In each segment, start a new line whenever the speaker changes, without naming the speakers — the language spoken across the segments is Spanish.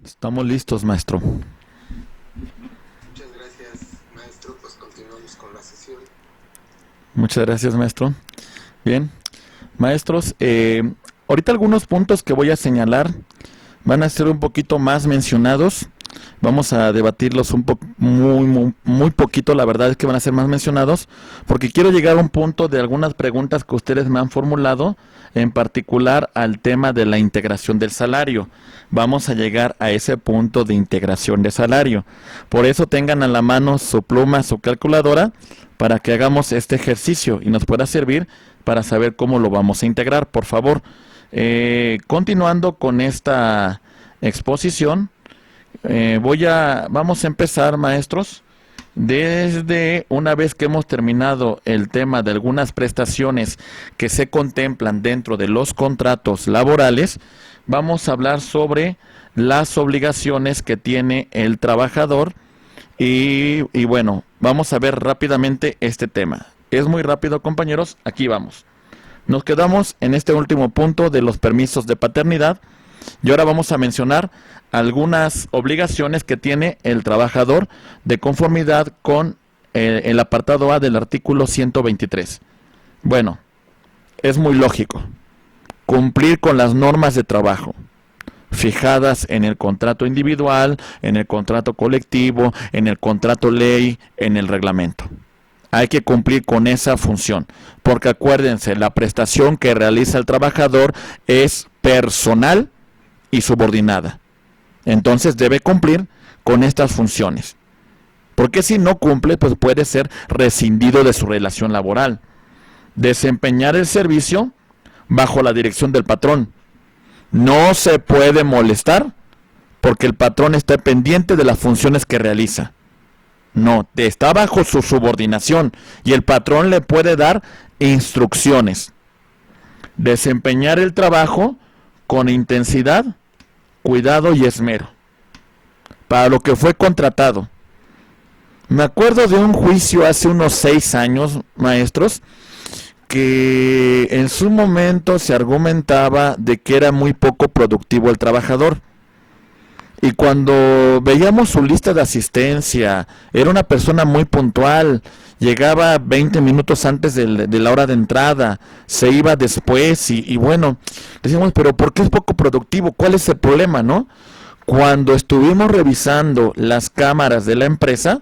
Estamos listos, maestro.
Muchas gracias, maestro. Pues continuamos con la sesión.
Muchas gracias, maestro. Bien, maestros, ahorita algunos puntos que voy a señalar van a ser un poquito más mencionados. Vamos a debatirlos muy poquito, la verdad es que van a ser más mencionados, porque quiero llegar a un punto de algunas preguntas que ustedes me han formulado, en particular al tema de la integración del salario. Vamos a llegar a ese punto de integración de salario. Por eso tengan a la mano su pluma, su calculadora, para que hagamos este ejercicio y nos pueda servir para saber cómo lo vamos a integrar, por favor. Continuando con esta exposición, vamos a empezar, maestros, desde una vez que hemos terminado el tema de algunas prestaciones que se contemplan dentro de los contratos laborales, vamos a hablar sobre las obligaciones que tiene el trabajador y bueno, vamos a ver rápidamente este tema. Es muy rápido, compañeros, aquí vamos. Nos quedamos en este último punto de los permisos de paternidad y ahora vamos a mencionar algunas obligaciones que tiene el trabajador de conformidad con el apartado A del artículo 123. Bueno, es muy lógico. Cumplir con las normas de trabajo fijadas en el contrato individual, en el contrato colectivo, en el contrato ley, en el reglamento. Hay que cumplir con esa función, porque acuérdense, la prestación que realiza el trabajador es personal y subordinada. Entonces debe cumplir con estas funciones. Porque si no cumple, pues puede ser rescindido de su relación laboral. Desempeñar el servicio bajo la dirección del patrón. No se puede molestar porque el patrón está pendiente de las funciones que realiza. No, está bajo su subordinación y el patrón le puede dar instrucciones. Desempeñar el trabajo con intensidad, cuidado y esmero, para lo que fue contratado. Me acuerdo de un juicio hace unos 6 años, maestros, que en su momento se argumentaba de que era muy poco productivo el trabajador. Y cuando veíamos su lista de asistencia, era una persona muy puntual, llegaba 20 minutos antes de la hora de entrada, se iba después y bueno, decíamos, pero ¿por qué es poco productivo? ¿Cuál es el problema, no? Cuando estuvimos revisando las cámaras de la empresa,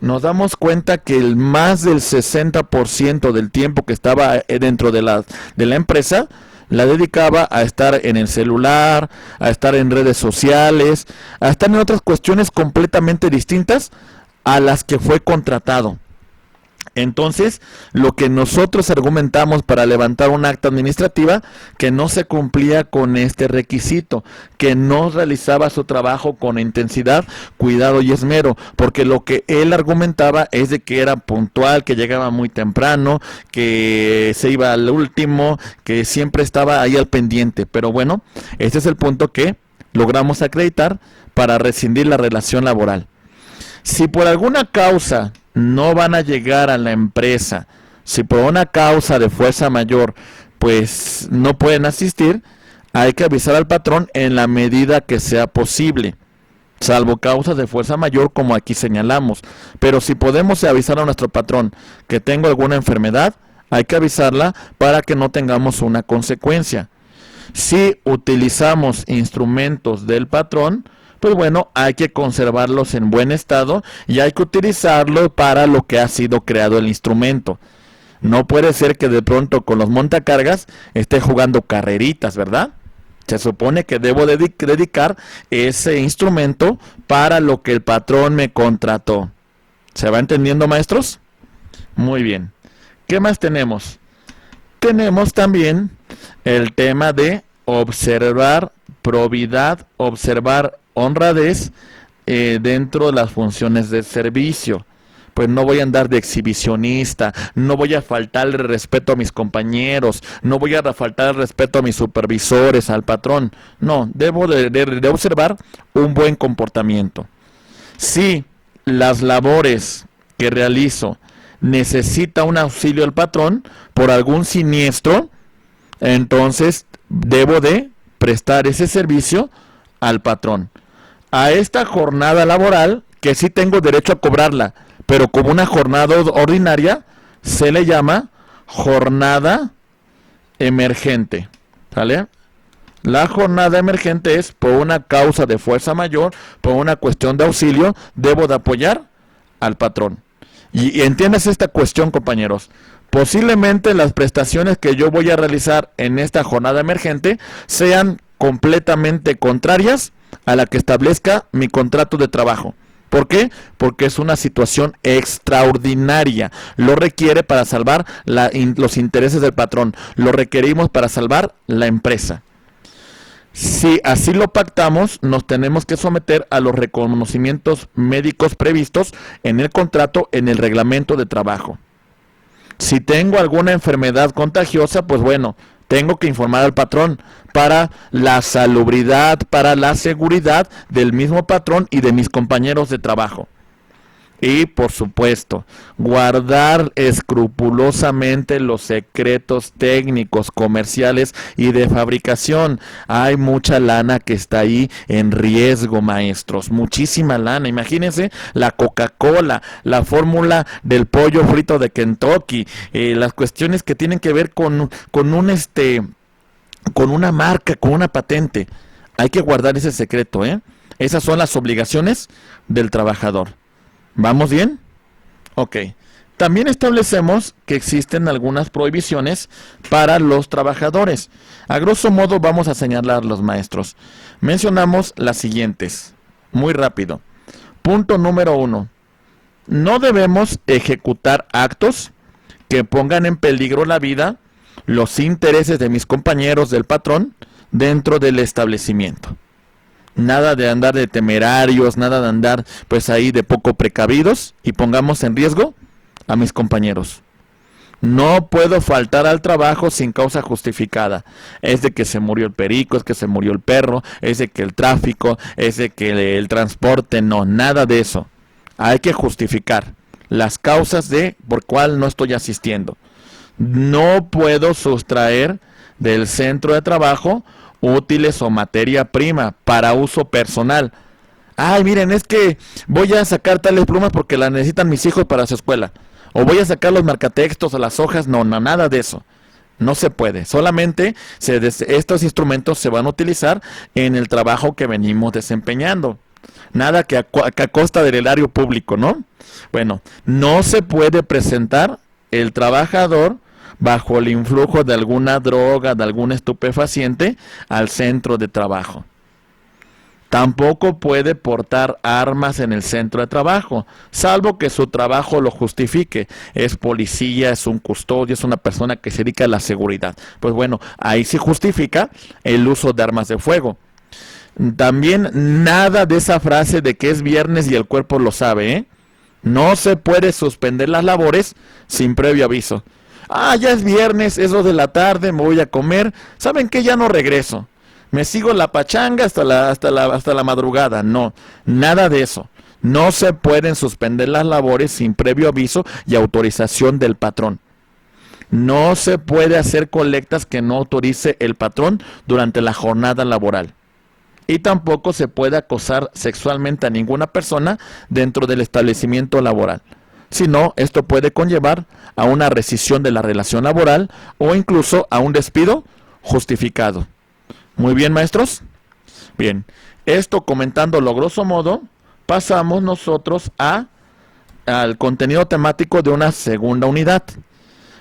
nos damos cuenta que el más del 60% del tiempo que estaba dentro de la empresa la dedicaba a estar en el celular, a estar en redes sociales, a estar en otras cuestiones completamente distintas a las que fue contratado. Entonces, lo que nosotros argumentamos para levantar un acta administrativa, que no se cumplía con este requisito, que no realizaba su trabajo con intensidad, cuidado y esmero, porque lo que él argumentaba es de que era puntual, que llegaba muy temprano, que se iba al último, que siempre estaba ahí al pendiente. Pero bueno, este es el punto que logramos acreditar para rescindir la relación laboral. Si por alguna causa no van a llegar a la empresa, si por una causa de fuerza mayor, pues no pueden asistir, hay que avisar al patrón en la medida que sea posible, salvo causas de fuerza mayor como aquí señalamos. Pero si podemos avisar a nuestro patrón que tengo alguna enfermedad, hay que avisarla para que no tengamos una consecuencia. Si utilizamos instrumentos del patrón, pues bueno, hay que conservarlos en buen estado y hay que utilizarlo para lo que ha sido creado el instrumento. No puede ser que de pronto con los montacargas esté jugando carreritas, ¿verdad? Se supone que debo dedicar ese instrumento para lo que el patrón me contrató. ¿Se va entendiendo, maestros? Muy bien. ¿Qué más tenemos? Tenemos también el tema de observar probidad, observar honradez dentro de las funciones de servicio. Pues no voy a andar de exhibicionista, no voy a faltarle respeto a mis compañeros, no voy a faltar respeto a mis supervisores, al patrón. No, debo de observar un buen comportamiento. Si las labores que realizo necesita un auxilio del patrón por algún siniestro, entonces debo de prestar ese servicio al patrón. a esta jornada laboral, que sí tengo derecho a cobrarla, pero como una jornada ordinaria, se le llama jornada emergente, ¿sale? La jornada emergente es por una causa de fuerza mayor, por una cuestión de auxilio, debo de apoyar al patrón. Y entiendas esta cuestión, compañeros. Posiblemente las prestaciones que yo voy a realizar en esta jornada emergente sean completamente contrarias a la que establezca mi contrato de trabajo. ¿Por qué? Porque es una situación extraordinaria. Lo requiere para salvar los intereses del patrón. Lo requerimos para salvar la empresa. Si así lo pactamos, nos tenemos que someter a los reconocimientos médicos previstos en el contrato, en el reglamento de trabajo. Si tengo alguna enfermedad contagiosa, pues bueno, tengo que informar al patrón para la salubridad, para la seguridad del mismo patrón y de mis compañeros de trabajo. Y por supuesto, guardar escrupulosamente los secretos técnicos, comerciales y de fabricación. Hay mucha lana que está ahí en riesgo, maestros. Muchísima lana. Imagínense la Coca-Cola, la fórmula del pollo frito de Kentucky, las cuestiones que tienen que ver con una marca, con una patente. Hay que guardar ese secreto, ¿eh? Esas son las obligaciones del trabajador. ¿Vamos bien? Ok. También establecemos que existen algunas prohibiciones para los trabajadores. A grosso modo vamos a señalar los maestros. Mencionamos las siguientes. Muy rápido. Punto número 1. No debemos ejecutar actos que pongan en peligro la vida, los intereses de mis compañeros del patrón dentro del establecimiento. Nada de andar de temerarios, nada de andar pues ahí de poco precavidos y pongamos en riesgo a mis compañeros. No puedo faltar al trabajo sin causa justificada. Es de que se murió el perico, es que se murió el perro, es de que el tráfico, es de que el transporte, no, nada de eso. Hay que justificar las causas de por cuál no estoy asistiendo. No puedo sustraer del centro de trabajo útiles o materia prima para uso personal. Ay, miren, es que voy a sacar tales plumas porque las necesitan mis hijos para su escuela. O voy a sacar los marcatextos o las hojas. No, nada de eso. No se puede. Solamente estos instrumentos se van a utilizar en el trabajo que venimos desempeñando. Nada que a costa del erario público, ¿no? Bueno, no se puede presentar el trabajador bajo el influjo de alguna droga, de algún estupefaciente, al centro de trabajo. Tampoco puede portar armas en el centro de trabajo, salvo que su trabajo lo justifique. Es policía, es un custodio, es una persona que se dedica a la seguridad. Pues bueno, ahí se justifica el uso de armas de fuego. También nada de esa frase de que es viernes y el cuerpo lo sabe, ¿eh? No se puede suspender las labores sin previo aviso. Ah, ya es viernes, es 2 de la tarde, me voy a comer. ¿Saben qué? Ya no regreso. Me sigo la pachanga hasta la madrugada. No, nada de eso. No se pueden suspender las labores sin previo aviso y autorización del patrón. No se puede hacer colectas que no autorice el patrón durante la jornada laboral. Y tampoco se puede acosar sexualmente a ninguna persona dentro del establecimiento laboral. Si no, esto puede conllevar a una rescisión de la relación laboral o incluso a un despido justificado. Muy bien, maestros. Bien, esto comentándolo grosso modo, pasamos nosotros al contenido temático de una segunda unidad.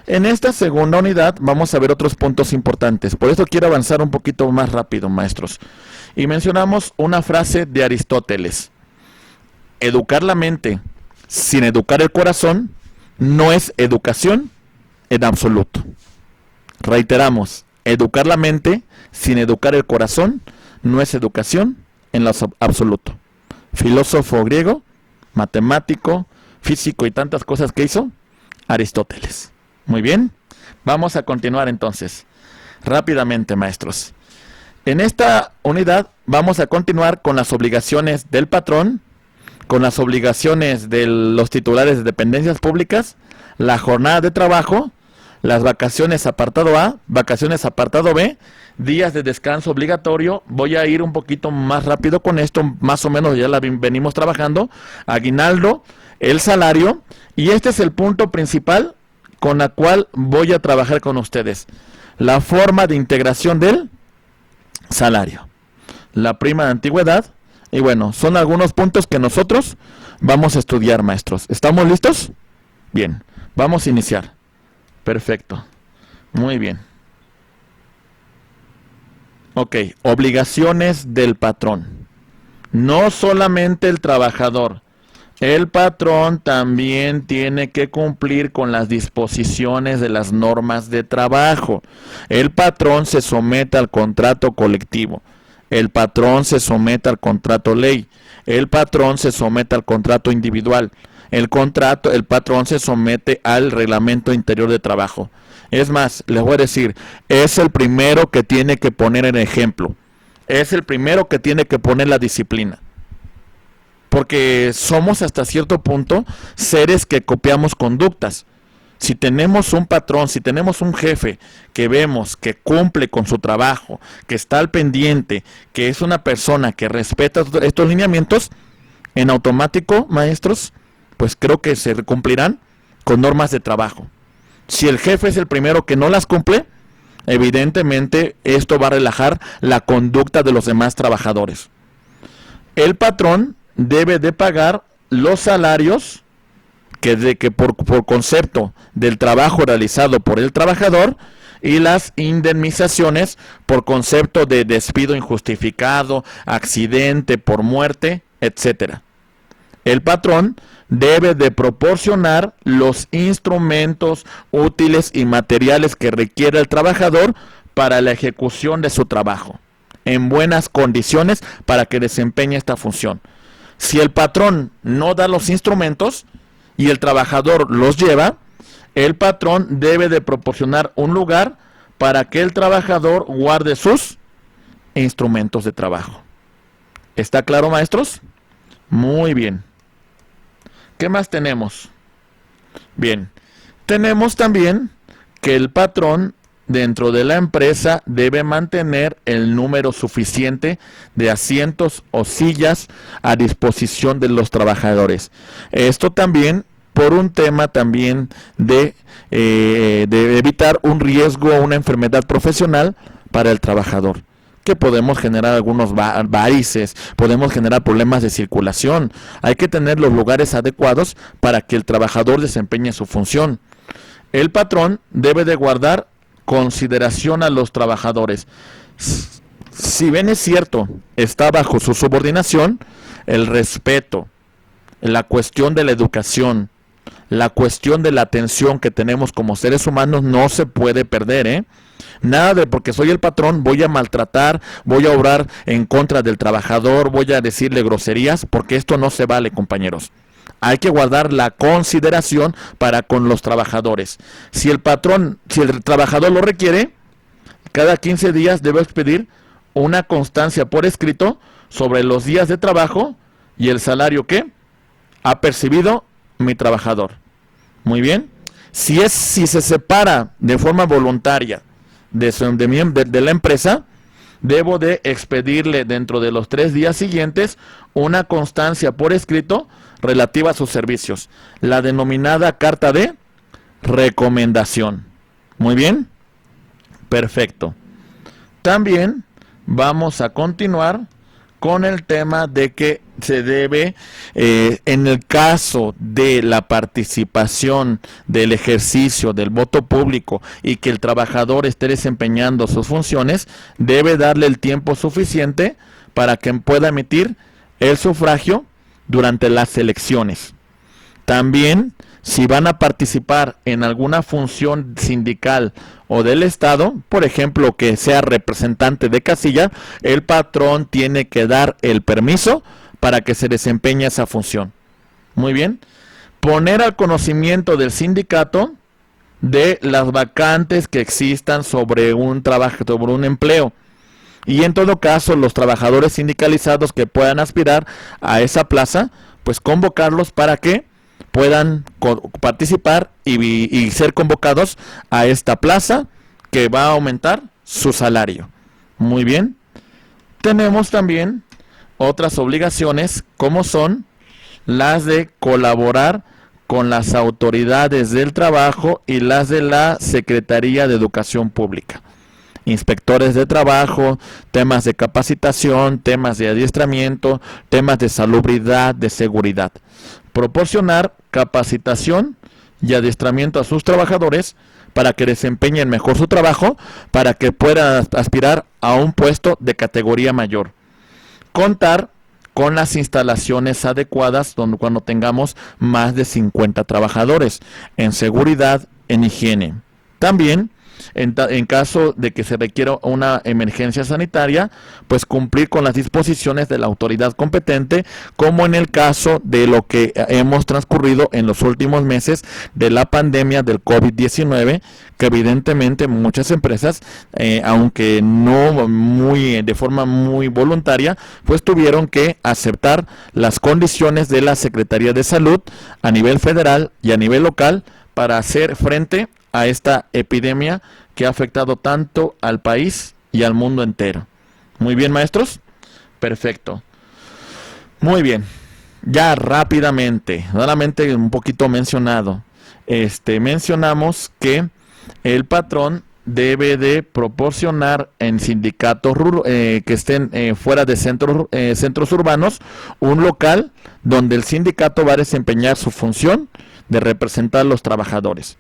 En esta segunda unidad vamos a ver otros puntos importantes. Por eso quiero avanzar un poquito más rápido, maestros. Y mencionamos una frase de Aristóteles. Educar la mente sin educar el corazón no es educación en absoluto. Reiteramos, educar la mente sin educar el corazón no es educación en lo absoluto. Filósofo griego, matemático, físico y tantas cosas que hizo Aristóteles. Muy bien, vamos a continuar entonces. Rápidamente, maestros. En esta unidad vamos a continuar con las obligaciones del patrón, con las obligaciones de los titulares de dependencias públicas, la jornada de trabajo, las vacaciones apartado A, vacaciones apartado B, días de descanso obligatorio, voy a ir un poquito más rápido con esto, más o menos ya la venimos trabajando, aguinaldo, el salario, y este es el punto principal con la cual voy a trabajar con ustedes, la forma de integración del salario, la prima de antigüedad, y bueno, son algunos puntos que nosotros vamos a estudiar, maestros. ¿Estamos listos? Bien, vamos a iniciar. Perfecto, muy bien. Ok, obligaciones del patrón. No solamente el trabajador, el patrón también tiene que cumplir con las disposiciones de las normas de trabajo. El patrón se somete al contrato colectivo. El patrón se somete al contrato ley. El patrón se somete al contrato individual. El patrón se somete al reglamento interior de trabajo. Es más, les voy a decir, es el primero que tiene que poner el ejemplo. Es el primero que tiene que poner la disciplina. Porque somos hasta cierto punto seres que copiamos conductas. Si tenemos un patrón, si tenemos un jefe que vemos que cumple con su trabajo, que está al pendiente, que es una persona que respeta estos lineamientos, en automático, maestros, pues creo que se cumplirán con normas de trabajo. Si el jefe es el primero que no las cumple, evidentemente esto va a relajar la conducta de los demás trabajadores. El patrón debe de pagar los salarios que por concepto del trabajo realizado por el trabajador y las indemnizaciones por concepto de despido injustificado, accidente, por muerte, etcétera. El patrón debe de proporcionar los instrumentos útiles y materiales que requiere el trabajador para la ejecución de su trabajo, en buenas condiciones para que desempeñe esta función. Si el patrón no da los instrumentos y el trabajador los lleva, el patrón debe de proporcionar un lugar para que el trabajador guarde sus instrumentos de trabajo. ¿Está claro, maestros? Muy bien. ¿Qué más tenemos? Bien, tenemos también que el patrón dentro de la empresa debe mantener el número suficiente de asientos o sillas a disposición de los trabajadores. Esto también por un tema también de evitar un riesgo o una enfermedad profesional para el trabajador, que podemos generar algunos varices, podemos generar problemas de circulación. Hay que tener los lugares adecuados para que el trabajador desempeñe su función. El patrón debe de guardar consideración a los trabajadores. Si bien es cierto, está bajo su subordinación, el respeto, la cuestión de la educación, la cuestión de la atención que tenemos como seres humanos no se puede perder, Nada de porque soy el patrón voy a maltratar, voy a obrar en contra del trabajador, voy a decirle groserías, porque esto no se vale, compañeros. Hay que guardar la consideración para con los trabajadores. Si el trabajador lo requiere, cada 15 días debe expedir una constancia por escrito sobre los días de trabajo y el salario que ha percibido mi trabajador. Muy bien. Si se separa de forma voluntaria de la empresa, debo de expedirle dentro de los 3 días siguientes una constancia por escrito relativa a sus servicios, la denominada carta de recomendación. Muy bien, perfecto. También vamos a continuar con el tema de que se debe, en el caso de la participación del ejercicio del voto público y que el trabajador esté desempeñando sus funciones, debe darle el tiempo suficiente para que pueda emitir el sufragio durante las elecciones. También, si van a participar en alguna función sindical o del Estado, por ejemplo, que sea representante de casilla, el patrón tiene que dar el permiso para que se desempeñe esa función. Muy bien. Poner al conocimiento del sindicato de las vacantes que existan sobre un trabajo, sobre un empleo. Y en todo caso, los trabajadores sindicalizados que puedan aspirar a esa plaza, pues convocarlos para que puedan participar y ser convocados a esta plaza que va a aumentar su salario. Muy bien. Tenemos también otras obligaciones, como son las de colaborar con las autoridades del trabajo y las de la Secretaría de Educación Pública. Inspectores de trabajo, temas de capacitación, temas de adiestramiento, temas de salubridad, de seguridad. Proporcionar capacitación y adiestramiento a sus trabajadores para que desempeñen mejor su trabajo, para que puedan aspirar a un puesto de categoría mayor. Contar con las instalaciones adecuadas cuando tengamos más de 50 trabajadores, en seguridad, en higiene. También, en caso de que se requiera una emergencia sanitaria, pues cumplir con las disposiciones de la autoridad competente, como en el caso de lo que hemos transcurrido en los últimos meses de la pandemia del COVID-19, que evidentemente muchas empresas, aunque no de forma muy voluntaria, pues tuvieron que aceptar las condiciones de la Secretaría de Salud a nivel federal y a nivel local para hacer frente a esta epidemia que ha afectado tanto al país y al mundo entero. Muy bien, maestros. Perfecto. Muy bien. Ya rápidamente, solamente un poquito mencionado. Mencionamos que el patrón debe de proporcionar en sindicatos que estén fuera de centros urbanos un local donde el sindicato va a desempeñar su función de representar a los trabajadores.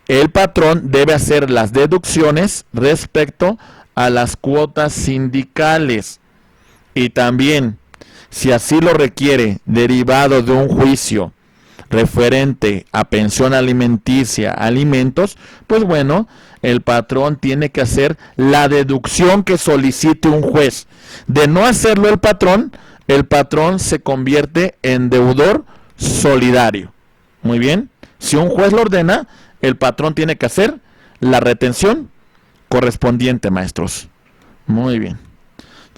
El patrón debe hacer las deducciones respecto a las cuotas sindicales y también, si así lo requiere, derivado de un juicio referente a pensión alimenticia, alimentos, pues bueno, el patrón tiene que hacer la deducción que solicite un juez. De no hacerlo el patrón se convierte en deudor solidario. Muy bien, si un juez lo ordena, el patrón tiene que hacer la retención correspondiente, maestros. Muy bien.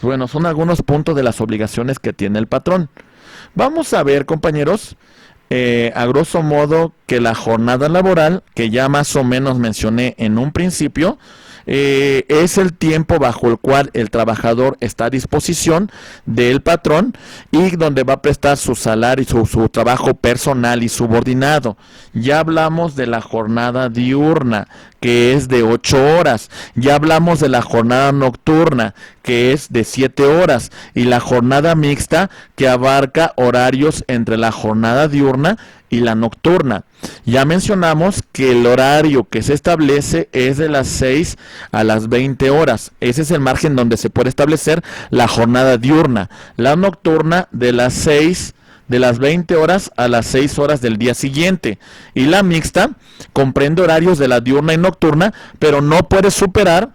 Bueno, son algunos puntos de las obligaciones que tiene el patrón. Vamos a ver, compañeros, a grosso modo, que la jornada laboral, que ya más o menos mencioné en un principio, es el tiempo bajo el cual el trabajador está a disposición del patrón y donde va a prestar su salario y su trabajo personal y subordinado. Ya hablamos de la jornada diurna, que es de 8 horas. Ya hablamos de la jornada nocturna, que es de 7 horas. Y la jornada mixta, que abarca horarios entre la jornada diurna y la nocturna. Ya mencionamos que el horario que se establece es de las 6 a las 20 horas. Ese es el margen donde se puede establecer la jornada diurna. La nocturna de las 20 horas a las 6 horas del día siguiente. Y la mixta comprende horarios de la diurna y nocturna, pero no puede superar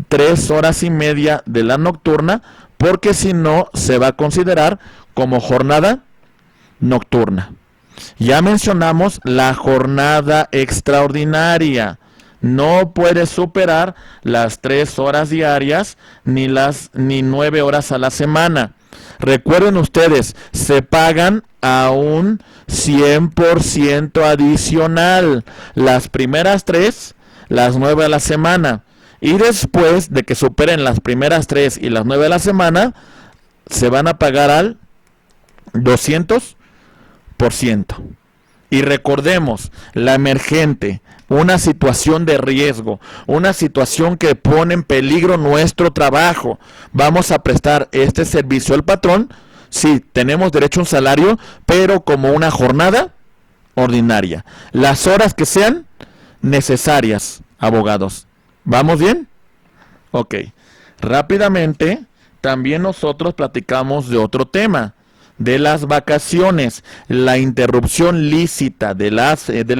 3 horas y media de la nocturna, porque si no se va a considerar como jornada nocturna. Ya mencionamos la jornada extraordinaria. No puede superar las 3 horas diarias ni 9 horas a la semana. Recuerden ustedes, se pagan a un 100% adicional. Las primeras 3, las 9 a la semana. Y después de que superen las primeras 3 y las 9 a la semana, se van a pagar al 200%. Y recordemos, la emergente, una situación de riesgo, una situación que pone en peligro nuestro trabajo. Vamos a prestar este servicio al patrón. Sí, tenemos derecho a un salario, pero como una jornada ordinaria. Las horas que sean necesarias, abogados. ¿Vamos bien? Ok. Rápidamente, también nosotros platicamos de otro tema, de las vacaciones, la interrupción lícita del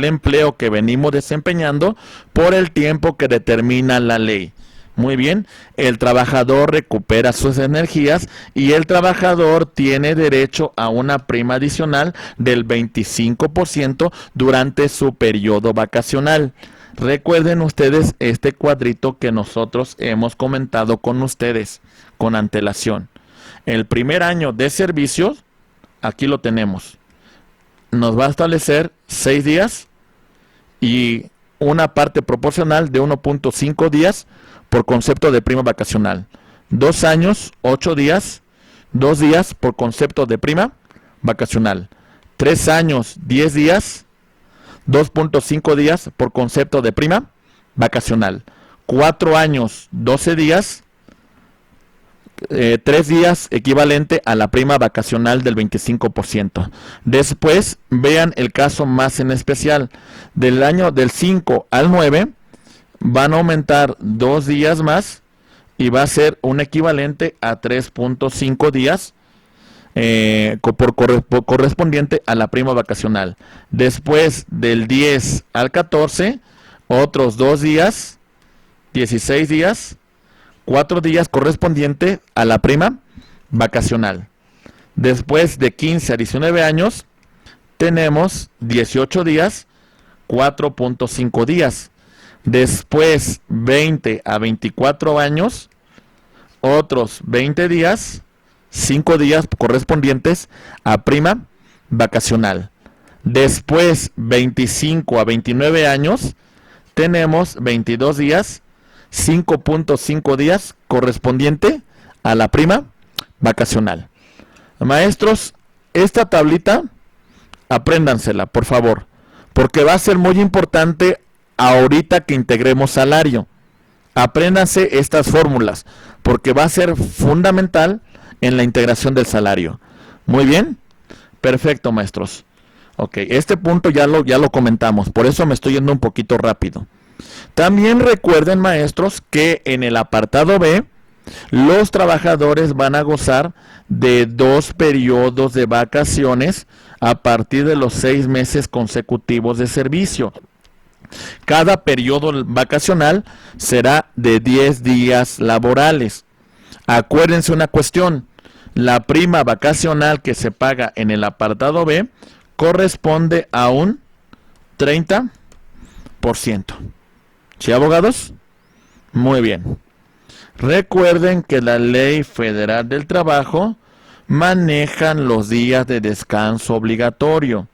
empleo que venimos desempeñando por el tiempo que determina la ley. Muy bien, el trabajador recupera sus energías y el trabajador tiene derecho a una prima adicional del 25% durante su periodo vacacional. Recuerden ustedes este cuadrito que nosotros hemos comentado con ustedes con antelación. El primer año de servicios, aquí lo tenemos. Nos va a establecer 6 días y una parte proporcional de 1.5 días por concepto de prima vacacional. 2 años, 8 días, 2 días por concepto de prima vacacional. 3 años, 10 días, 2.5 días por concepto de prima vacacional. 4 años, 12 días, 3 días equivalente a la prima vacacional del 25%. Después, vean el caso más en especial. Del año del 5 al 9, van a aumentar 2 días más y va a ser un equivalente a 3.5 días correspondiente a la prima vacacional. Después, del 10 al 14, otros 2 días, 16 días, 4 días correspondiente a la prima vacacional. Después de 15 a 19 años, tenemos 18 días, 4.5 días. Después, 20 a 24 años, otros 20 días, 5 días correspondientes a prima vacacional. Después, 25 a 29 años, tenemos 22 días, 5.5 días correspondiente a la prima vacacional. Maestros, esta tablita, apréndansela, por favor, porque va a ser muy importante ahorita que integremos salario. Apréndanse estas fórmulas, porque va a ser fundamental en la integración del salario. Muy bien, perfecto, maestros. Ok, este punto ya lo comentamos, por eso me estoy yendo un poquito rápido. También recuerden, maestros, que en el apartado B, los trabajadores van a gozar de 2 periodos de vacaciones a partir de los 6 meses consecutivos de servicio. Cada periodo vacacional será de 10 días laborales. Acuérdense una cuestión, la prima vacacional que se paga en el apartado B corresponde a un 30%. ¿Sí, abogados? Muy bien. Recuerden que la Ley Federal del Trabajo maneja los días de descanso obligatorio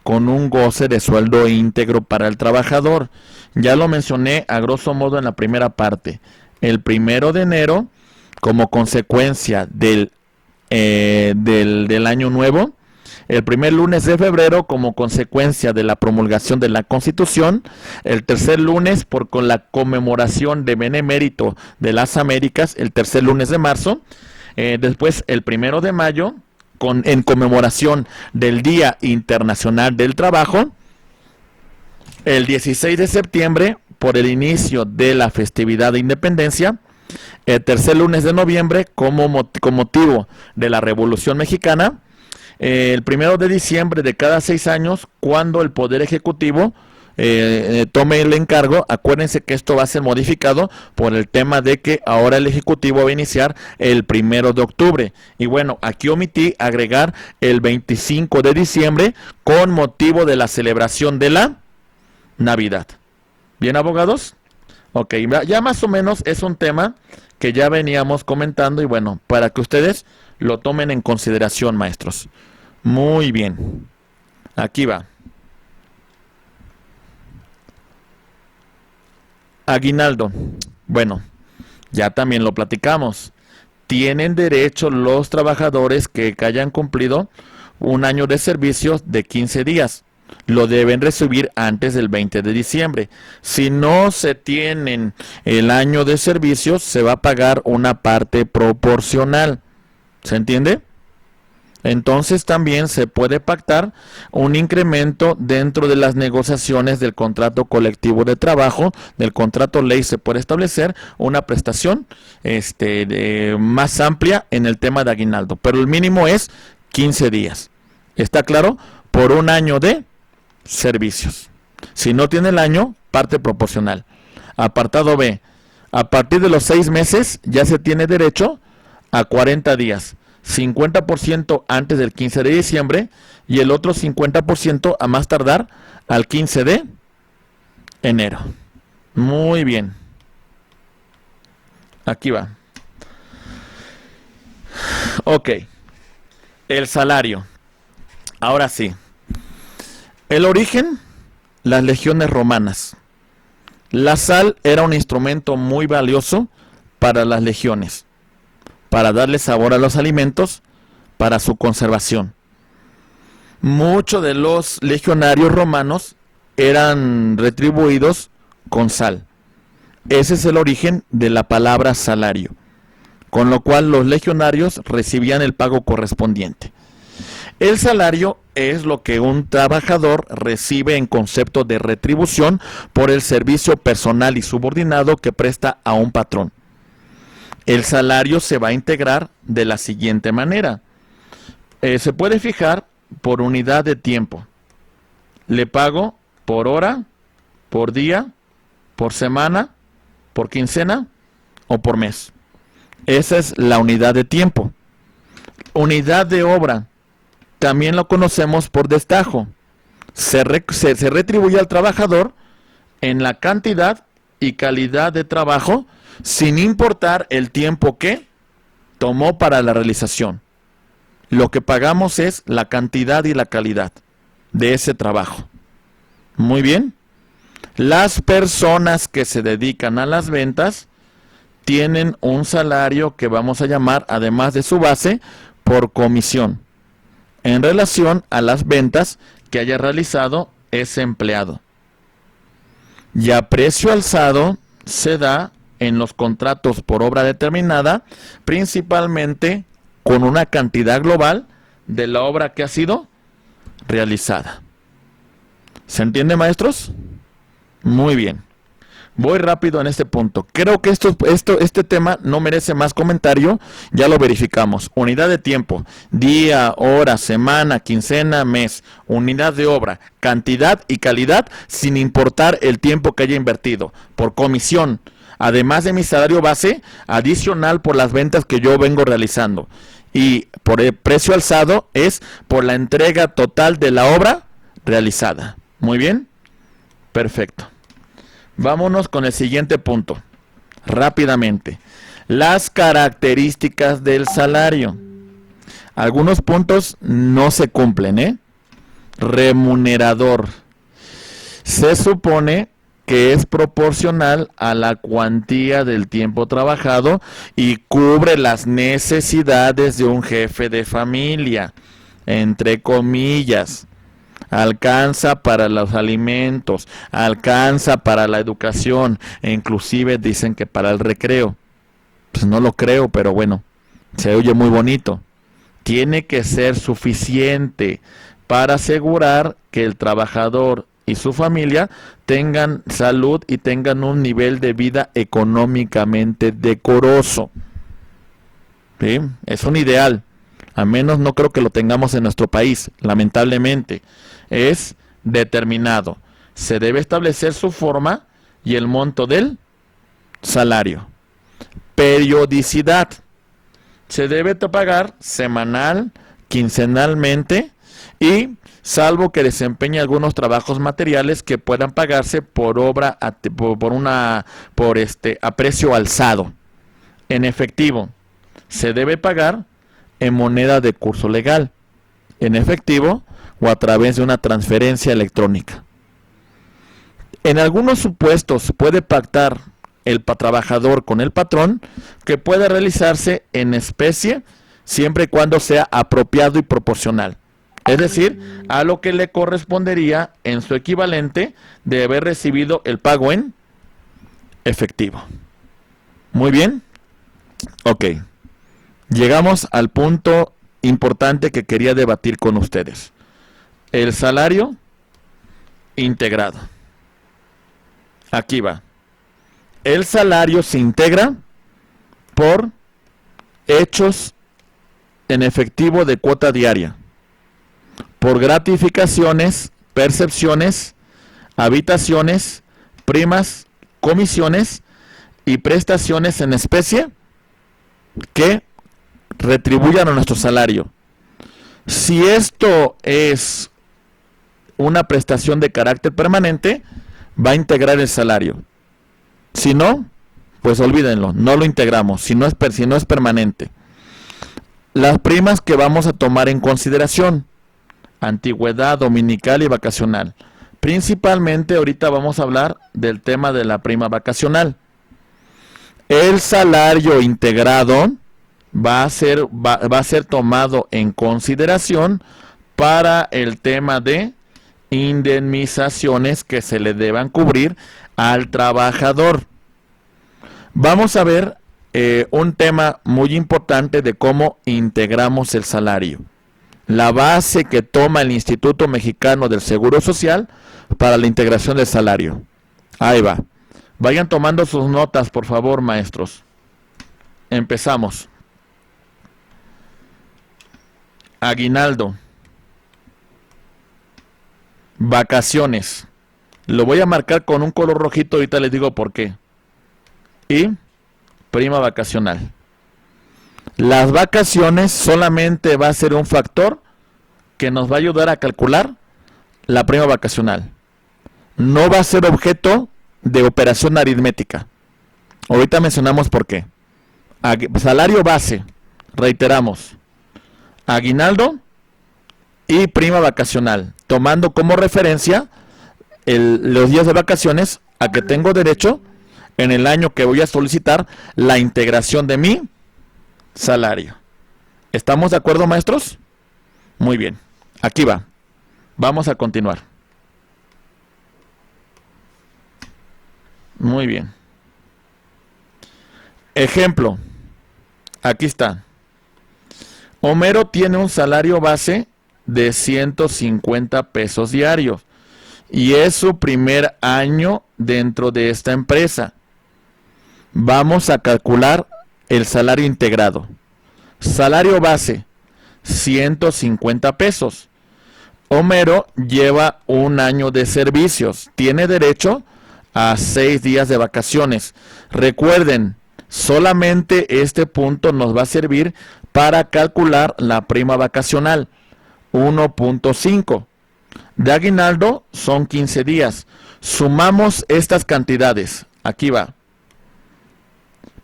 con un goce de sueldo íntegro para el trabajador. Ya lo mencioné a grosso modo en la primera parte. El 1 de enero, como consecuencia del año nuevo, el primer lunes de febrero como consecuencia de la promulgación de la Constitución, el tercer lunes con la conmemoración de Benemérito de las Américas, el tercer lunes de marzo, después el 1 de mayo, en conmemoración del Día Internacional del Trabajo, el 16 de septiembre por el inicio de la festividad de Independencia, el tercer lunes de noviembre con motivo de la Revolución Mexicana, el 1 de diciembre de cada 6 años cuando el Poder Ejecutivo tome el encargo. Acuérdense que esto va a ser modificado por el tema de que ahora el Ejecutivo va a iniciar el 1 de octubre. Y bueno, aquí omití agregar el 25 de diciembre con motivo de la celebración de la Navidad. ¿Bien, abogados? Ok, ya más o menos es un tema que ya veníamos comentando y bueno, para que ustedes lo tomen en consideración, maestros. Muy bien. Aquí va. Aguinaldo. Bueno, ya también lo platicamos. Tienen derecho los trabajadores que hayan cumplido un año de servicios de 15 días. Lo deben recibir antes del 20 de diciembre. Si no se tienen el año de servicios, se va a pagar una parte proporcional. ¿Se entiende? Entonces también se puede pactar un incremento dentro de las negociaciones del contrato colectivo de trabajo, del contrato ley. Se puede establecer una prestación más amplia en el tema de aguinaldo, pero el mínimo es 15 días. ¿Está claro? Por un año de servicios. Si no tiene el año, parte proporcional. Apartado B. A partir de los 6 meses ya se tiene derecho a 40 días. 50% antes del 15 de diciembre y el otro 50% a más tardar al 15 de enero. Muy bien. Aquí va. Ok. El salario. Ahora sí. El origen, las legiones romanas. La sal era un instrumento muy valioso para las legiones. para darle sabor a los alimentos, para su conservación. Muchos de los legionarios romanos eran retribuidos con sal. Ese es el origen de la palabra salario, con lo cual los legionarios recibían el pago correspondiente. El salario es lo que un trabajador recibe en concepto de retribución por el servicio personal y subordinado que presta a un patrón. El salario se va a integrar de la siguiente manera. Se puede fijar por unidad de tiempo. Le pago por hora, por día, por semana, por quincena o por mes. Esa es la unidad de tiempo. Unidad de obra. También lo conocemos por destajo. Se retribuye al trabajador en la cantidad y calidad de trabajo sin importar el tiempo que tomó para la realización. Lo que pagamos es la cantidad y la calidad de ese trabajo. Muy bien. Las personas que se dedican a las ventas tienen un salario que vamos a llamar, además de su base, por comisión, en relación a las ventas que haya realizado ese empleado. Y a precio alzado se da en los contratos por obra determinada, principalmente con una cantidad global de la obra que ha sido realizada. ¿Se entiende, maestros? Muy bien. Voy rápido en este punto. Creo que este tema no merece más comentario. Ya lo verificamos. Unidad de tiempo, día, hora, semana, quincena, mes. Unidad de obra, cantidad y calidad sin importar el tiempo que haya invertido. Por comisión, además de mi salario base, adicional por las ventas que yo vengo realizando. Y por el precio alzado es por la entrega total de la obra realizada. Muy bien. Perfecto. Vámonos con el siguiente punto, rápidamente. Las características del salario. Algunos puntos no se cumplen, ¿eh? Remunerador. Se supone que es proporcional a la cuantía del tiempo trabajado y cubre las necesidades de un jefe de familia, entre comillas. Alcanza para los alimentos, alcanza para la educación, e inclusive dicen que para el recreo. Pues no lo creo, pero bueno, se oye muy bonito. Tiene que ser suficiente para asegurar que el trabajador y su familia tengan salud y tengan un nivel de vida económicamente decoroso. ¿Sí? Es un ideal. Al menos no creo que lo tengamos en nuestro país, lamentablemente. Es determinado. Se debe establecer su forma y el monto del salario. Periodicidad. Se debe pagar semanal, quincenalmente y salvo que desempeñe algunos trabajos materiales que puedan pagarse por obra a precio alzado. En efectivo, se debe pagar en moneda de curso legal, en efectivo o a través de una transferencia electrónica. En algunos supuestos puede pactar el trabajador con el patrón que pueda realizarse en especie siempre y cuando sea apropiado y proporcional. Es decir, a lo que le correspondería en su equivalente de haber recibido el pago en efectivo. Muy bien. Ok. Llegamos al punto importante que quería debatir con ustedes. El salario integrado. Aquí va. El salario se integra por hechos en efectivo de cuota diaria, por gratificaciones, percepciones, habitaciones, primas, comisiones y prestaciones en especie que retribuyan a nuestro salario. Si esto es una prestación de carácter permanente, va a integrar el salario. Si no, pues olvídenlo, no lo integramos, si no es permanente. Las primas que vamos a tomar en consideración: antigüedad, dominical y vacacional. Principalmente ahorita vamos a hablar del tema de la prima vacacional. El salario integrado va a ser tomado en consideración para el tema de indemnizaciones que se le deban cubrir al trabajador. Vamos a ver un tema muy importante de cómo integramos el salario. La base que toma el Instituto Mexicano del Seguro Social para la integración del salario. Ahí va. Vayan tomando sus notas, por favor, maestros. Empezamos. Aguinaldo. Vacaciones. Lo voy a marcar con un color rojito, ahorita les digo por qué. Y prima vacacional. Las vacaciones solamente va a ser un factor que nos va a ayudar a calcular la prima vacacional. No va a ser objeto de operación aritmética. Ahorita mencionamos por qué. Salario base, reiteramos, aguinaldo y prima vacacional, tomando como referencia los días de vacaciones a que tengo derecho en el año que voy a solicitar la integración de mi salario. ¿Estamos de acuerdo, maestros? Muy bien, aquí va. Vamos a continuar. Muy bien. Ejemplo. Aquí está. Homero tiene un salario base de 150 pesos diarios y es su primer año dentro de esta empresa. Vamos a calcular el salario integrado. Salario base, 150 pesos. Homero lleva un año de servicios. Tiene derecho a 6 días de vacaciones. Recuerden, solamente este punto nos va a servir para calcular la prima vacacional, 1.5. De aguinaldo son 15 días. Sumamos estas cantidades. Aquí va.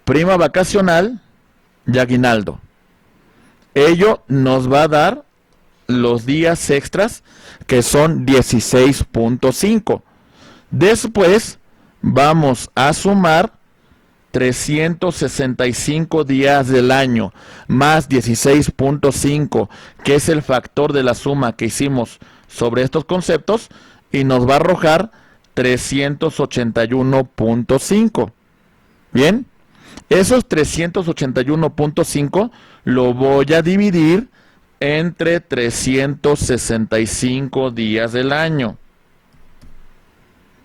Prima vacacional y aguinaldo. Ello nos va a dar los días extras, que son 16.5. Después vamos a sumar 365 días del año más 16.5, que es el factor de la suma que hicimos sobre estos conceptos, y nos va a arrojar 381.5. Bien, esos 381.5 lo voy a dividir entre 365 días del año.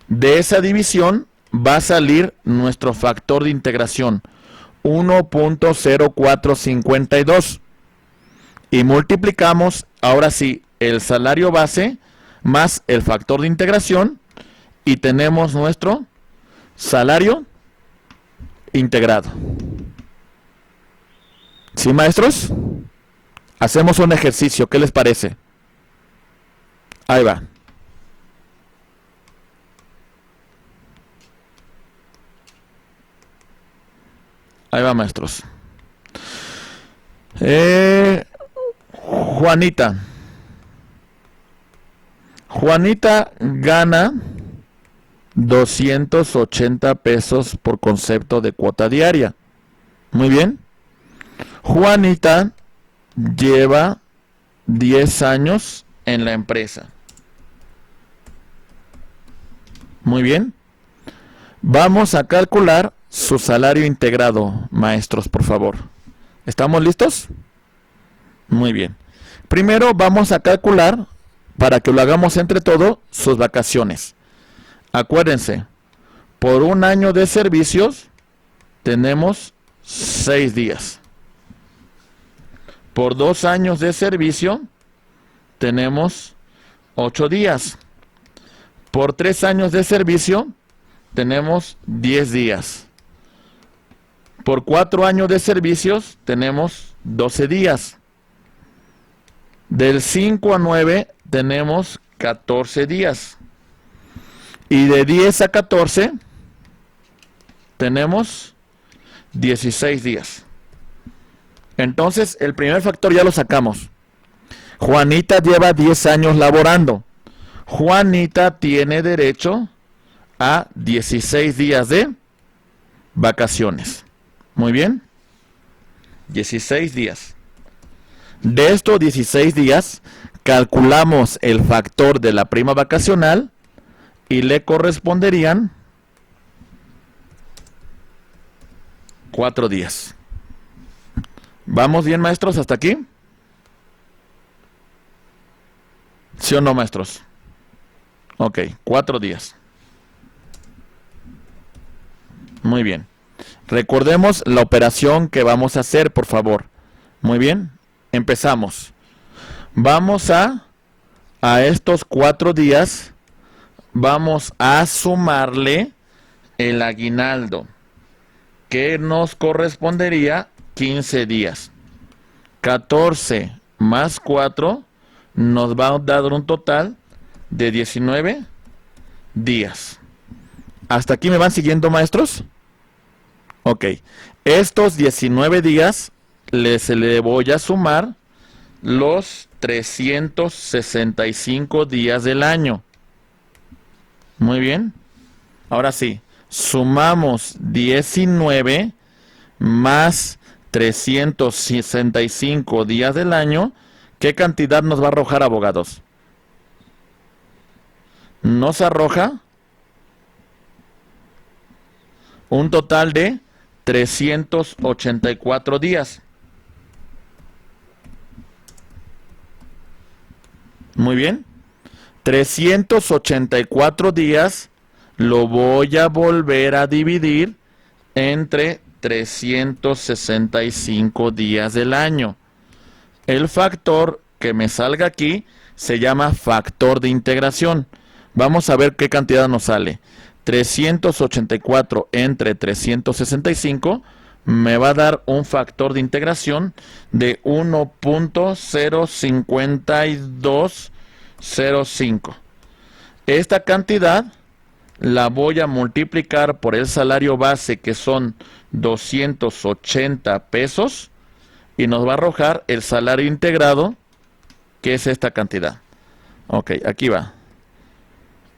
De esa división va a salir nuestro factor de integración, 1.0452. Y multiplicamos, ahora sí, el salario base más el factor de integración y tenemos nuestro salario integrado. ¿Sí, maestros? Hacemos un ejercicio, ¿qué les parece? Ahí va. Ahí va, maestros. Juanita. Juanita gana 280 pesos por concepto de cuota diaria. Muy bien. Juanita lleva 10 años en la empresa. Muy bien. Vamos a calcular su salario integrado, maestros, por favor. ¿Estamos listos? Muy bien. Primero vamos a calcular, para que lo hagamos entre todos, sus vacaciones. Acuérdense, por un año de servicios tenemos 6 días. Por 2 años de servicio tenemos 8 días. Por 3 años de servicio tenemos 10 días. Por 4 años de servicios tenemos 12 días. Del 5 a 9 tenemos 14 días. Y de 10 a 14 tenemos 16 días. Entonces, el primer factor ya lo sacamos. Juanita lleva 10 años laborando. Juanita tiene derecho a 16 días de vacaciones. Muy bien. 16 días. De estos 16 días, calculamos el factor de la prima vacacional y le corresponderían 4 días. ¿Vamos bien, maestros, hasta aquí? ¿Sí o no, maestros? Ok, 4 días. Muy bien. Recordemos la operación que vamos a hacer, por favor. Muy bien, empezamos. Vamos a estos 4 días, vamos a sumarle el aguinaldo, que nos correspondería 15 días. 14 más 4 nos va a dar un total de 19 días. ¿Hasta aquí me van siguiendo, maestros? Ok. Estos 19 días se le voy a sumar los 365 días del año. Muy bien. Ahora sí, sumamos 19 más 365 días del año. ¿Qué cantidad nos va a arrojar, abogados? Nos arroja un total de 384 días. Muy bien. 384 días lo voy a volver a dividir entre 365 días del año. El factor que me salga aquí se llama factor de integración. Vamos a ver qué cantidad nos sale. 384 entre 365 me va a dar un factor de integración de 1.05205. Esta cantidad la voy a multiplicar por el salario base, que son 280 pesos, y nos va a arrojar el salario integrado, que es esta cantidad. Ok, aquí va.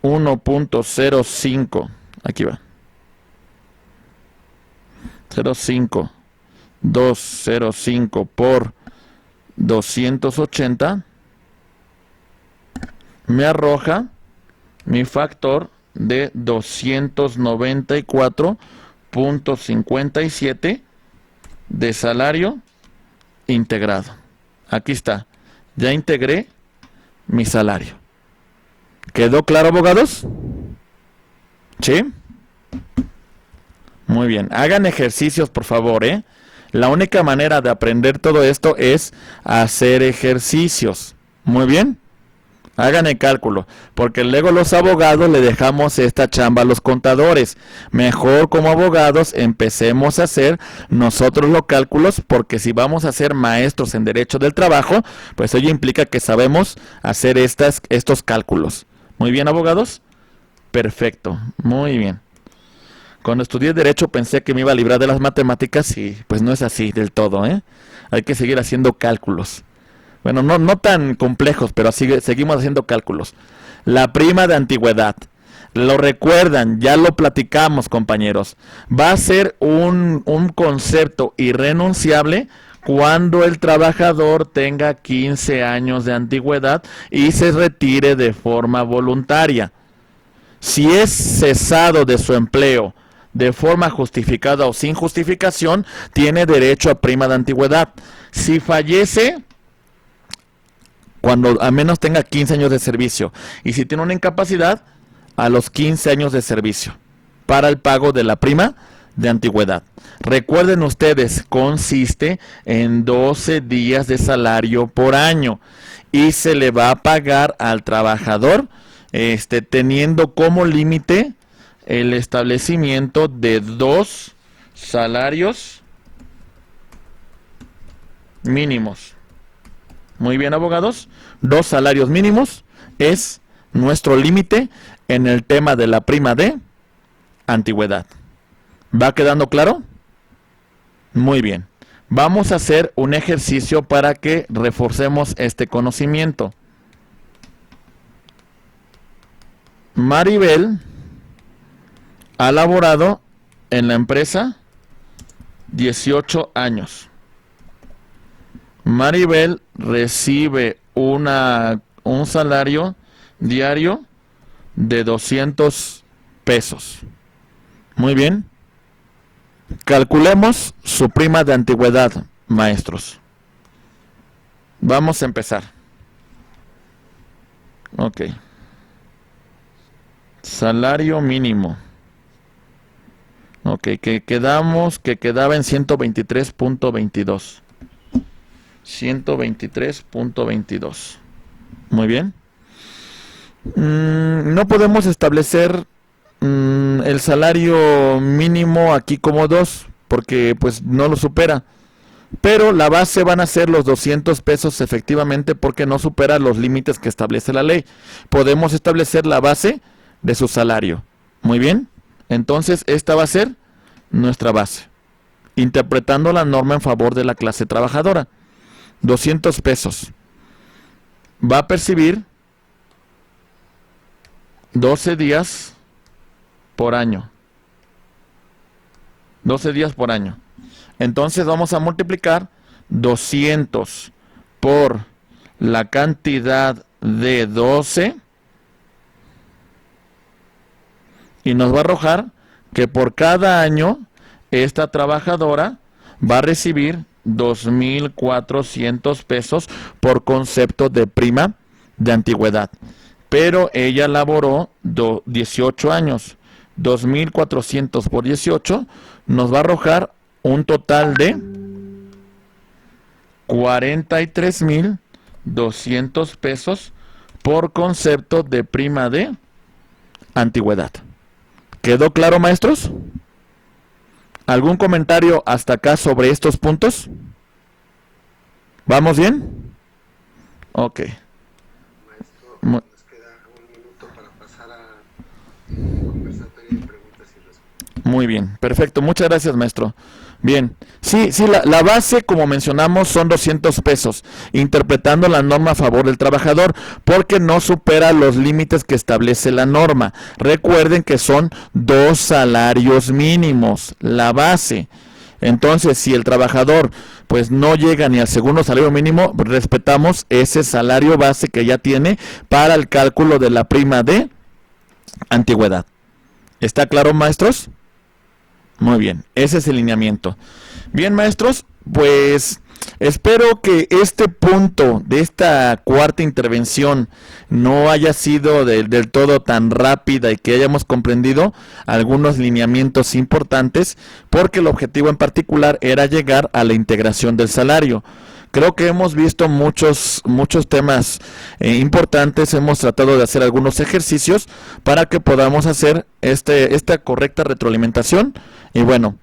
1.05, aquí va. 0.5205 por 280 me arroja mi factor de 294.57 de salario integrado. Aquí está. Ya integré mi salario. ¿Quedó claro, abogados? ¿Sí? Muy bien. Hagan ejercicios, por favor, ¿eh? La única manera de aprender todo esto es hacer ejercicios. Muy bien. Hagan el cálculo, porque luego los abogados le dejamos esta chamba a los contadores. Mejor como abogados empecemos a hacer nosotros los cálculos, porque si vamos a ser maestros en derecho del trabajo, pues ello implica que sabemos hacer estos cálculos. Muy bien, abogados. Perfecto, muy bien. Cuando estudié derecho pensé que me iba a librar de las matemáticas y pues no es así del todo, ¿eh? Hay que seguir haciendo cálculos. Bueno, no tan complejos, pero seguimos haciendo cálculos. La prima de antigüedad. Lo recuerdan, ya lo platicamos, compañeros. Va a ser un concepto irrenunciable cuando el trabajador tenga 15 años de antigüedad y se retire de forma voluntaria. Si es cesado de su empleo de forma justificada o sin justificación, tiene derecho a prima de antigüedad. Si fallece, cuando al menos tenga 15 años de servicio, y si tiene una incapacidad, a los 15 años de servicio, para el pago de la prima de antigüedad. Recuerden ustedes, consiste en 12 días de salario por año, y se le va a pagar al trabajador, teniendo como límite el establecimiento de 2 salarios mínimos. Muy bien, abogados. 2 salarios mínimos es nuestro límite en el tema de la prima de antigüedad. ¿Va quedando claro? Muy bien. Vamos a hacer un ejercicio para que reforcemos este conocimiento. Maribel ha laborado en la empresa 18 años. Maribel recibe un salario diario de 200 pesos. Muy bien. Calculemos su prima de antigüedad, maestros. Vamos a empezar. Ok. Salario mínimo. Ok, que quedaba en 123.22. 123.22. Muy bien. No podemos establecer el salario mínimo aquí como 2, porque pues no lo supera. Pero la base van a ser los 200 pesos efectivamente, porque no supera los límites que establece la ley. Podemos establecer la base de su salario. Muy bien. Entonces esta va a ser nuestra base, interpretando la norma en favor de la clase trabajadora. 200 pesos. Va a percibir 12 días por año. 12 días por año. Entonces vamos a multiplicar 200 por la cantidad de 12 y nos va a arrojar que por cada año esta trabajadora va a recibir 2.400 pesos por concepto de prima de antigüedad. Pero ella laboró 18 años. 2.400 por 18 nos va a arrojar un total de 43.200 pesos por concepto de prima de antigüedad. ¿Quedó claro, maestros? ¿Algún comentario hasta acá sobre estos puntos? ¿Vamos bien? Ok.
Maestro, nos queda un minuto para pasar a conversatorio de preguntas y respuestas.
Muy bien, perfecto. Muchas gracias, maestro. Bien, sí, la base, como mencionamos, son 200 pesos, interpretando la norma a favor del trabajador, porque no supera los límites que establece la norma. Recuerden que son 2 salarios mínimos, la base. Entonces, si el trabajador pues no llega ni al segundo salario mínimo, respetamos ese salario base que ya tiene para el cálculo de la prima de antigüedad. ¿Está claro, maestros? Muy bien, ese es el lineamiento. Bien, maestros, pues espero que este punto de esta cuarta intervención no haya sido del todo tan rápida y que hayamos comprendido algunos lineamientos importantes, porque el objetivo en particular era llegar a la integración del salario. Creo que hemos visto muchos temas importantes, hemos tratado de hacer algunos ejercicios para que podamos hacer esta correcta retroalimentación. Y bueno,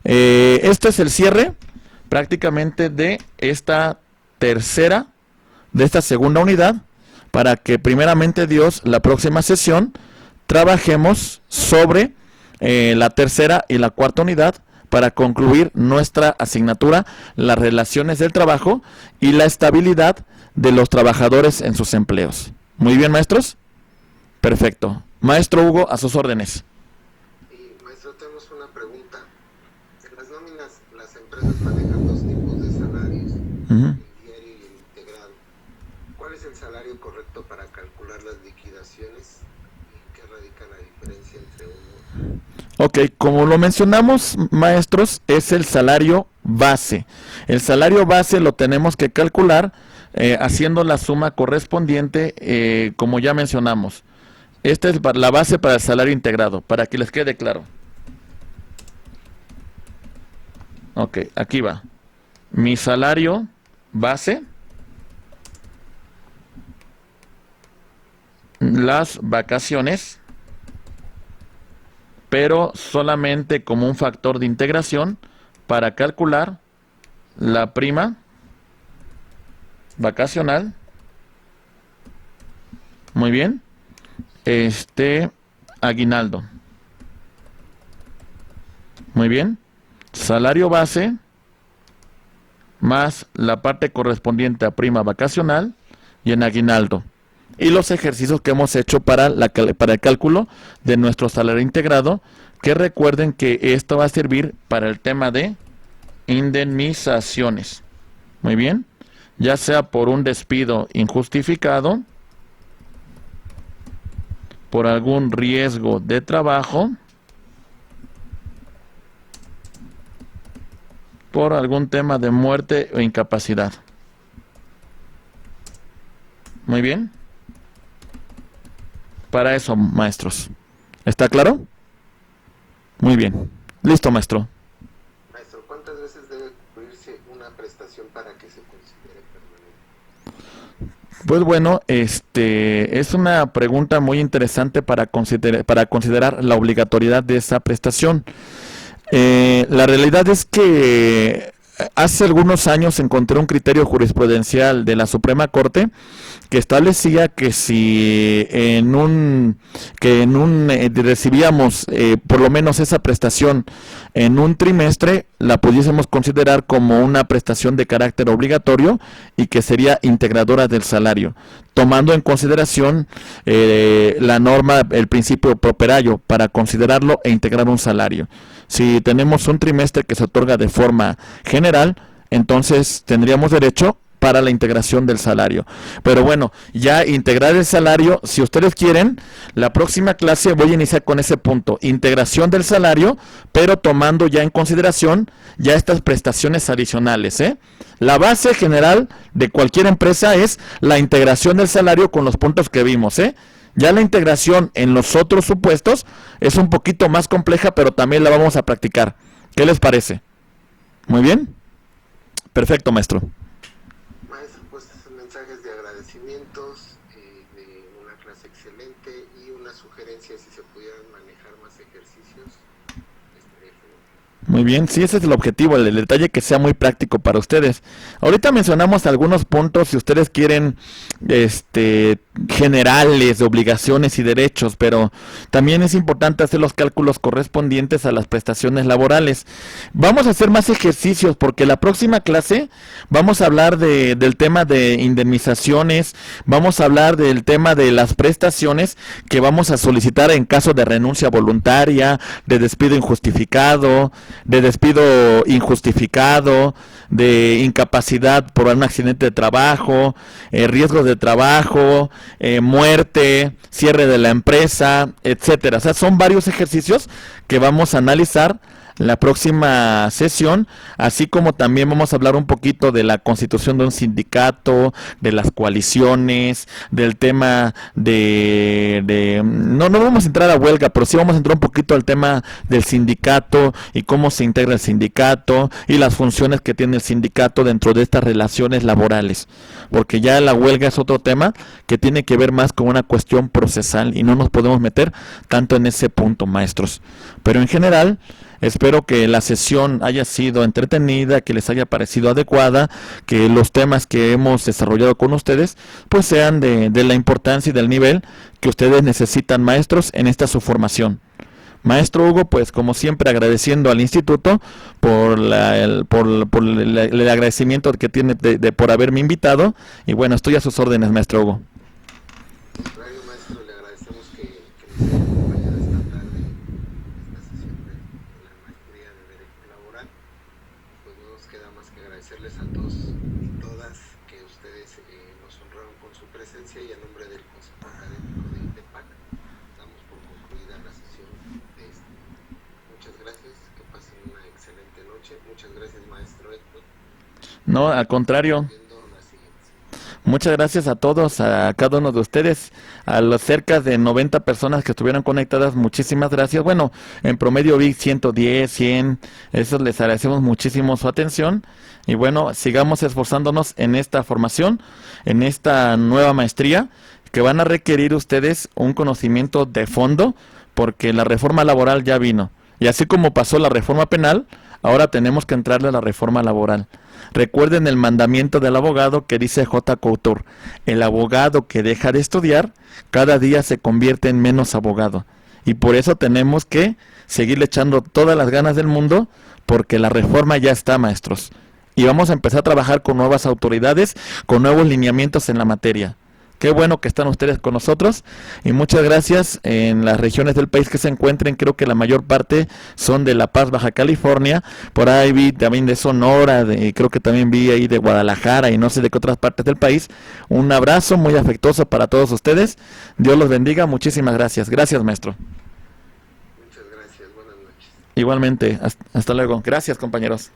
este es el cierre prácticamente de esta segunda unidad, para que primeramente Dios, la próxima sesión, trabajemos sobre la tercera y la cuarta unidad, para concluir nuestra asignatura, las relaciones del trabajo y la estabilidad de los trabajadores en sus empleos. Muy bien, maestros. Perfecto. Maestro Hugo, a sus órdenes.
Y maestro, tenemos una pregunta. En las nóminas, las empresas manejan 2 tipos de salarios, el diario y el integrado. ¿Cuál es el salario correcto para calcular las liquidaciones? ¿Y en qué radica la diferencia entre uno?
Ok, como lo mencionamos, maestros, es el salario base. El salario base lo tenemos que calcular haciendo la suma correspondiente, como ya mencionamos. Esta es la base para el salario integrado, para que les quede claro. Ok, aquí va. Mi salario base, las vacaciones, pero solamente como un factor de integración para calcular la prima vacacional. Muy bien. Aguinaldo. Muy bien. Salario base más la parte correspondiente a prima vacacional y en aguinaldo. Y los ejercicios que hemos hecho para el cálculo de nuestro salario integrado, que recuerden que esto va a servir para el tema de indemnizaciones. Muy bien. ya sea por un despido injustificado, por algún riesgo de trabajo, por algún tema de muerte o incapacidad. Muy bien. Para eso, maestros. ¿Está claro? Muy bien. Listo, maestro.
Maestro, ¿cuántas veces debe cubrirse una prestación para que se considere permanente?
Pues bueno, es una pregunta muy interesante para considerar la obligatoriedad de esa prestación. La realidad es que hace algunos años encontré un criterio jurisprudencial de la Suprema Corte que establecía que si recibíamos por lo menos esa prestación en un trimestre, la pudiésemos considerar como una prestación de carácter obligatorio y que sería integradora del salario, tomando en consideración la norma, el principio properario para considerarlo e integrar un salario. Si tenemos un trimestre que se otorga de forma general, entonces tendríamos derecho para la integración del salario. Pero bueno, ya integrar el salario, si ustedes quieren, la próxima clase voy a iniciar con ese punto, integración del salario, pero tomando ya en consideración ya estas prestaciones adicionales, ¿eh? La base general de cualquier empresa es la integración del salario con los puntos que vimos, ¿eh? Ya la integración en los otros supuestos es un poquito más compleja, pero también la vamos a practicar. ¿Qué les parece? Muy bien. Perfecto, maestro.
Maestro, pues mensajes de agradecimientos, de una clase excelente y una sugerencia si se pudieran manejar más ejercicios, estaría genial.
Muy bien, sí, ese es el objetivo, el detalle que sea muy práctico para ustedes. Ahorita mencionamos algunos puntos, si ustedes quieren, generales de obligaciones y derechos, pero también es importante hacer los cálculos correspondientes a las prestaciones laborales. Vamos a hacer más ejercicios porque la próxima clase vamos a hablar del tema de indemnizaciones, vamos a hablar del tema de las prestaciones que vamos a solicitar en caso de renuncia voluntaria, de despido injustificado, de incapacidad por un accidente de trabajo, riesgos de trabajo, muerte, cierre de la empresa, etcétera. O sea, son varios ejercicios que vamos a analizar la próxima sesión, así como también vamos a hablar un poquito de la constitución de un sindicato, de las coaliciones, del tema no vamos a entrar a huelga, pero sí vamos a entrar un poquito al tema del sindicato y cómo se integra el sindicato y las funciones que tiene el sindicato dentro de estas relaciones laborales, porque ya la huelga es otro tema que tiene que ver más con una cuestión procesal y no nos podemos meter tanto en ese punto, maestros. Pero en general, espero que la sesión haya sido entretenida, que les haya parecido adecuada, que los temas que hemos desarrollado con ustedes pues sean de la importancia y del nivel que ustedes necesitan, maestros, en esta su formación. Maestro Hugo, pues como siempre agradeciendo al instituto por el agradecimiento que tiene por haberme invitado y bueno, estoy a sus órdenes, maestro Hugo.
Contrario, maestro, le agradecemos que nos haya acompañado esta tarde en esta sesión de la maestría de Derecho Laboral. Pues no nos queda más que agradecerles a todos y todas que ustedes nos honraron con su presencia y a nombre del Consejo Académico de INTEPAC damos por concluida la sesión de este. Muchas gracias, que pasen una excelente noche. Muchas gracias, maestro Héctor.
No, al contrario. Muchas gracias a todos, a cada uno de ustedes, a las cerca de 90 personas que estuvieron conectadas, muchísimas gracias. Bueno, en promedio vi 110, 100, eso les agradecemos muchísimo su atención. Y bueno, sigamos esforzándonos en esta formación, en esta nueva maestría, que van a requerir ustedes un conocimiento de fondo, porque la reforma laboral ya vino. Y así como pasó la reforma penal, ahora tenemos que entrarle a la reforma laboral. Recuerden el mandamiento del abogado que dice J. Couture: el abogado que deja de estudiar, cada día se convierte en menos abogado. Y por eso tenemos que seguirle echando todas las ganas del mundo, porque la reforma ya está, maestros. Y vamos a empezar a trabajar con nuevas autoridades, con nuevos lineamientos en la materia. Qué bueno que están ustedes con nosotros y muchas gracias. En las regiones del país que se encuentren, creo que la mayor parte son de La Paz, Baja California. Por ahí vi también de Sonora, creo que también vi ahí de Guadalajara y no sé de qué otras partes del país. Un abrazo muy afectuoso para todos ustedes. Dios los bendiga. Muchísimas gracias. Gracias, maestro.
Muchas gracias. Buenas noches.
Igualmente. Hasta luego. Gracias, compañeros.